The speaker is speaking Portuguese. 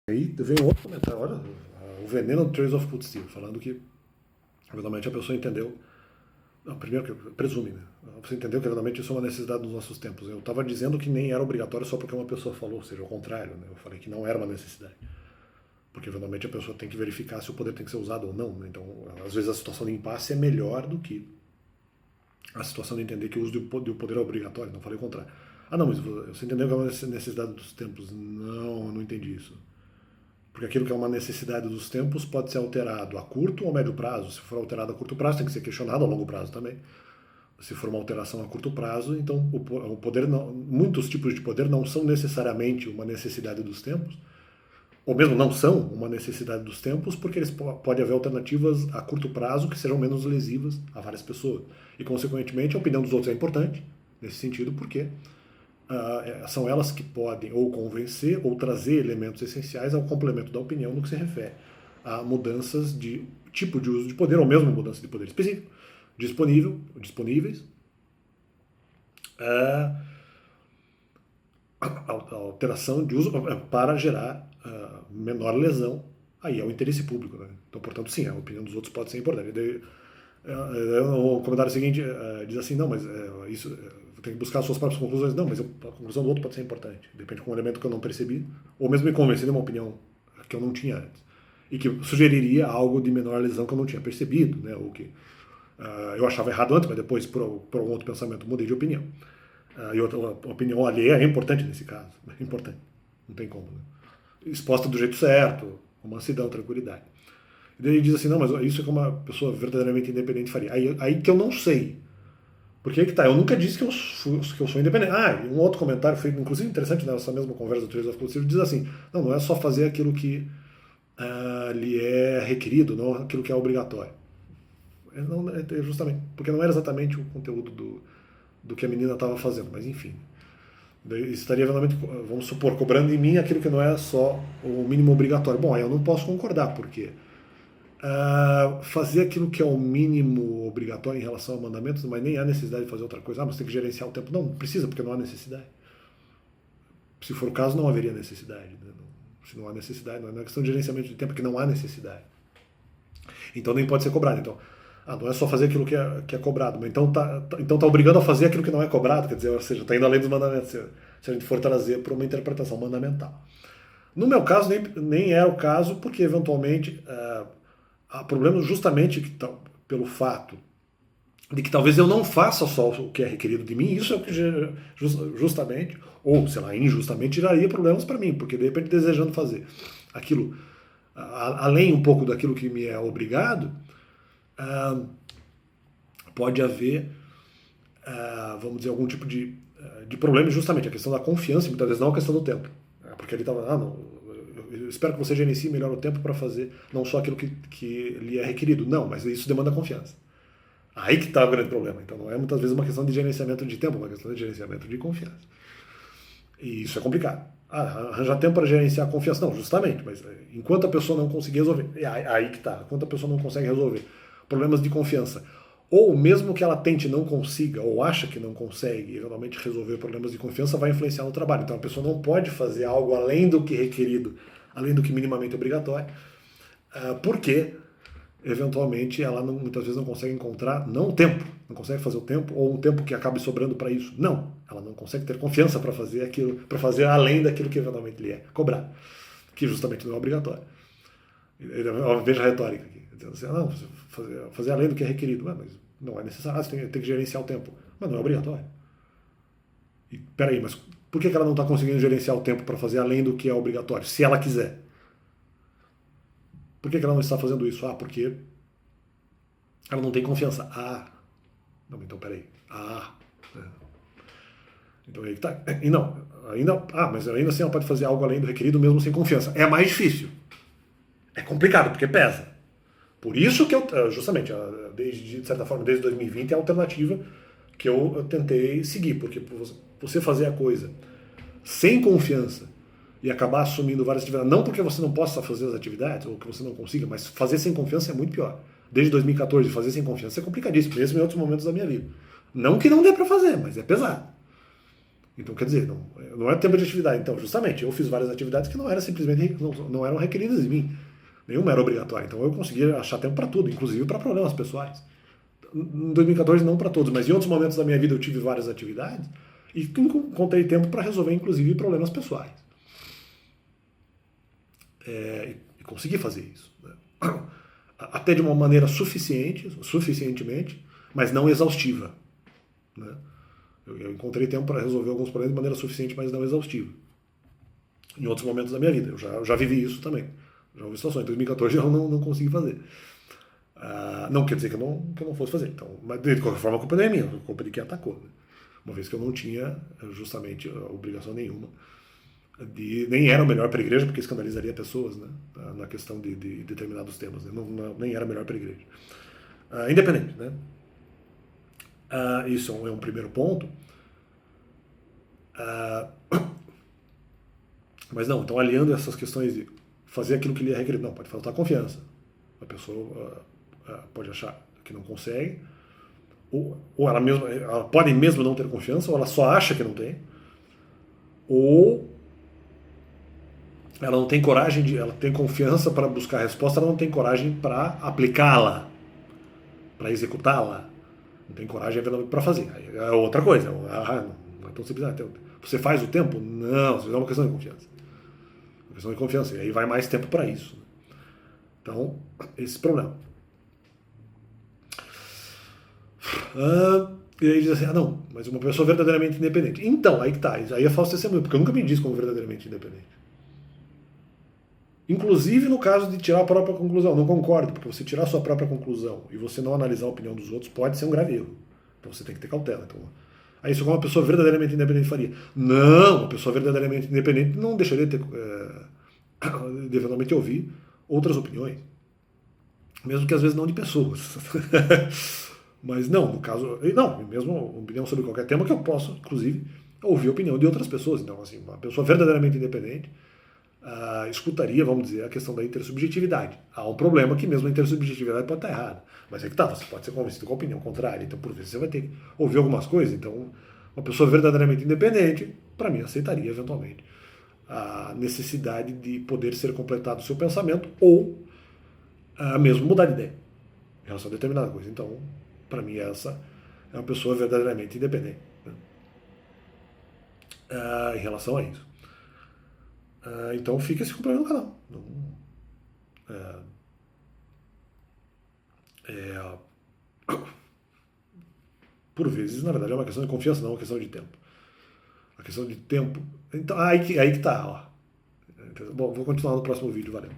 Aí vem um outro comentário, olha, o veneno do Trails of Cold Steel, falando que, eventualmente, a pessoa entendeu. Não, primeiro que presume, né? Você entendeu que, eventualmente, isso é uma necessidade nos nossos tempos. Eu estava dizendo que nem era obrigatório só porque uma pessoa falou, ou seja, ao contrário, né? Eu falei que não era uma necessidade. Porque, eventualmente, a pessoa tem que verificar se o poder tem que ser usado ou não, né? Então, às vezes, a situação de impasse é melhor do que a situação de entender que o uso do poder é obrigatório. Não falei o contrário. Ah, não, mas você entendeu que é uma necessidade dos tempos? Não, eu não entendi isso. Porque aquilo que é uma necessidade dos tempos pode ser alterado a curto ou médio prazo. Se for alterado a curto prazo, tem que ser questionado a longo prazo também. Se for uma alteração a curto prazo, então o poder não, muitos tipos de poder não são necessariamente uma necessidade dos tempos, ou mesmo não são uma necessidade dos tempos, porque eles pode haver alternativas a curto prazo que sejam menos lesivas a várias pessoas. E, consequentemente, a opinião dos outros é importante nesse sentido, porque são elas que podem ou convencer ou trazer elementos essenciais ao complemento da opinião no que se refere a mudanças de tipo de uso de poder, ou mesmo mudança de poder específico, disponíveis, a alteração de uso para gerar menor lesão aí é o interesse público, né? Então, portanto, sim, a opinião dos outros pode ser importante. O comentário seguinte diz assim, não, mas isso tem que buscar as suas próprias conclusões. Não, mas a conclusão do outro pode ser importante. Depende de um elemento que eu não percebi, ou mesmo me convencer de uma opinião que eu não tinha antes. E que sugeriria algo de menor lesão que eu não tinha percebido, né? Ou que eu achava errado antes, mas depois, por algum outro pensamento, mudei de opinião. E outra opinião alheia é importante nesse caso. É importante. Não tem como, né? Exposta do jeito certo, com mansidão, tranquilidade. E daí ele diz assim, não, mas isso é que uma pessoa verdadeiramente independente faria. Aí que eu não sei. Porque aí que tá, eu nunca disse que eu sou independente. Um outro comentário foi, inclusive, interessante nessa mesma conversa do Trails of Cold Steel, diz assim, não é só fazer aquilo que lhe é requerido, não aquilo que é obrigatório. Não, justamente, porque não era exatamente o conteúdo do que a menina estava fazendo, mas enfim. Daí estaria realmente, vamos supor, cobrando em mim aquilo que não é só o mínimo obrigatório. Bom, aí eu não posso concordar, porque fazer aquilo que é o mínimo obrigatório em relação a mandamentos, mas nem há necessidade de fazer outra coisa. Mas tem que gerenciar o tempo. Não precisa, porque não há necessidade. Se for o caso, não haveria necessidade. Né? Se não há necessidade, não é questão de gerenciamento de tempo, é que não há necessidade. Então nem pode ser cobrado. Então, não é só fazer aquilo que é cobrado, mas então tá obrigando a fazer aquilo que não é cobrado, quer dizer, ou seja, está indo além dos mandamentos, se a gente for trazer para uma interpretação mandamental. No meu caso, nem era o caso, porque eventualmente há problemas justamente pelo fato de que talvez eu não faça só o que é requerido de mim, isso é o que justamente, ou sei lá, injustamente, geraria problemas para mim, porque de repente desejando fazer aquilo, além um pouco daquilo que me é obrigado, pode haver, vamos dizer, algum tipo de problema, justamente a questão da confiança, muitas vezes não a questão do tempo. Porque ele estava, não, eu espero que você gerencie melhor o tempo para fazer não só aquilo que lhe é requerido, não, mas isso demanda confiança. Aí que está o grande problema. Então não é muitas vezes uma questão de gerenciamento de tempo, é uma questão de gerenciamento de confiança. E isso é complicado. Arranjar tempo para gerenciar a confiança, não, justamente, mas enquanto a pessoa não conseguir resolver, aí que está, enquanto a pessoa não consegue resolver problemas de confiança, ou mesmo que ela tente não consiga, ou acha que não consegue, eventualmente resolver problemas de confiança, vai influenciar no trabalho. Então a pessoa não pode fazer algo além do que requerido, além do que minimamente obrigatório, porque eventualmente ela muitas vezes não consegue encontrar, não o tempo, não consegue fazer o tempo, ou um tempo que acabe sobrando para isso. Não, ela não consegue ter confiança para fazer aquilo, para fazer além daquilo que eventualmente lhe é cobrado, que justamente não é obrigatório. Veja a retórica aqui. Assim, não, fazer além do que é requerido. Mas não é necessário. Você tem que gerenciar o tempo. Mas não é obrigatório. E peraí, mas por que ela não está conseguindo gerenciar o tempo para fazer além do que é obrigatório? Se ela quiser. Por que ela não está fazendo isso? Porque ela não tem confiança. Não, então peraí. Então aí que tá. E não, mas ainda assim ela pode fazer algo além do requerido mesmo sem confiança. É mais difícil. É complicado, porque pesa. Por isso que eu, justamente, de certa forma, desde 2020, é a alternativa que eu tentei seguir. Porque você fazer a coisa sem confiança e acabar assumindo várias atividades, não porque você não possa fazer as atividades, ou que você não consiga, mas fazer sem confiança é muito pior. Desde 2014, fazer sem confiança é complicadíssimo, mesmo em outros momentos da minha vida. Não que não dê para fazer, mas é pesado. Então, quer dizer, não é tempo de atividade. Então, justamente, eu fiz várias atividades que não eram simplesmente não eram requeridas de mim. Nenhuma era obrigatória. Então, eu conseguia achar tempo para tudo, inclusive para problemas pessoais. Em 2014, não para todos, mas em outros momentos da minha vida eu tive várias atividades e encontrei tempo para resolver, inclusive, problemas pessoais. E consegui fazer isso. Né? Até de uma maneira suficientemente, mas não exaustiva. Né? Eu encontrei tempo para resolver alguns problemas de maneira suficiente, mas não exaustiva. Em outros momentos da minha vida. Eu já vivi isso também. Já houve situações. Em 2014 eu não consegui fazer. Não quer dizer que eu não fosse fazer. Então, mas de qualquer forma a culpa não é minha, a culpa é de quem atacou. Né? Uma vez que eu não tinha justamente obrigação nenhuma. Nem era o melhor para a igreja, porque escandalizaria pessoas, né? Na questão de determinados temas. Né? Nem era melhor para a igreja. Independente, né? Isso é um primeiro ponto. Mas não, então aliando essas questões de fazer aquilo que lhe é requerido, não, pode faltar confiança. A pessoa pode achar que não consegue, ou ela pode mesmo não ter confiança, ou ela só acha que não tem, ou ela não tem coragem ela tem confiança para buscar a resposta, ela não tem coragem para aplicá-la, para executá-la, não tem coragem para fazer. Aí é outra coisa, não é tão simples. Você faz o tempo? Não, isso é uma questão de confiança. Uma questão de confiança, e aí vai mais tempo para isso. Então, esse problema. E aí diz assim, não, mas uma pessoa verdadeiramente independente. Então, aí que tá, aí é falso testemunho, porque eu nunca me disse como verdadeiramente independente. Inclusive no caso de tirar a própria conclusão, não concordo, porque você tirar a sua própria conclusão e você não analisar a opinião dos outros pode ser um grave erro. Então você tem que ter cautela. Então, aí isso como uma pessoa verdadeiramente independente faria. Não, uma pessoa verdadeiramente independente não deixaria de de eventualmente ouvir outras opiniões. Mesmo que às vezes não de pessoas. Mas não, no caso, não, mesmo opinião sobre qualquer tema que eu posso, inclusive, ouvir a opinião de outras pessoas. Então, assim, uma pessoa verdadeiramente independente escutaria, vamos dizer, a questão da intersubjetividade. Há um problema que mesmo a intersubjetividade pode estar errada. Mas é que tá, você pode ser convencido com a opinião contrária, então por vezes você vai ter que ouvir algumas coisas. Então, uma pessoa verdadeiramente independente, para mim, aceitaria eventualmente a necessidade de poder ser completado o seu pensamento ou mesmo mudar de ideia em relação a determinada coisa. Então, para mim, essa é uma pessoa verdadeiramente independente, né? Em relação a isso. Então, fica esse complemento no canal. Por vezes, na verdade, é uma questão de confiança, não é uma questão de tempo. A questão de tempo. Então, aí que tá, ó. Bom, vou continuar no próximo vídeo, valeu.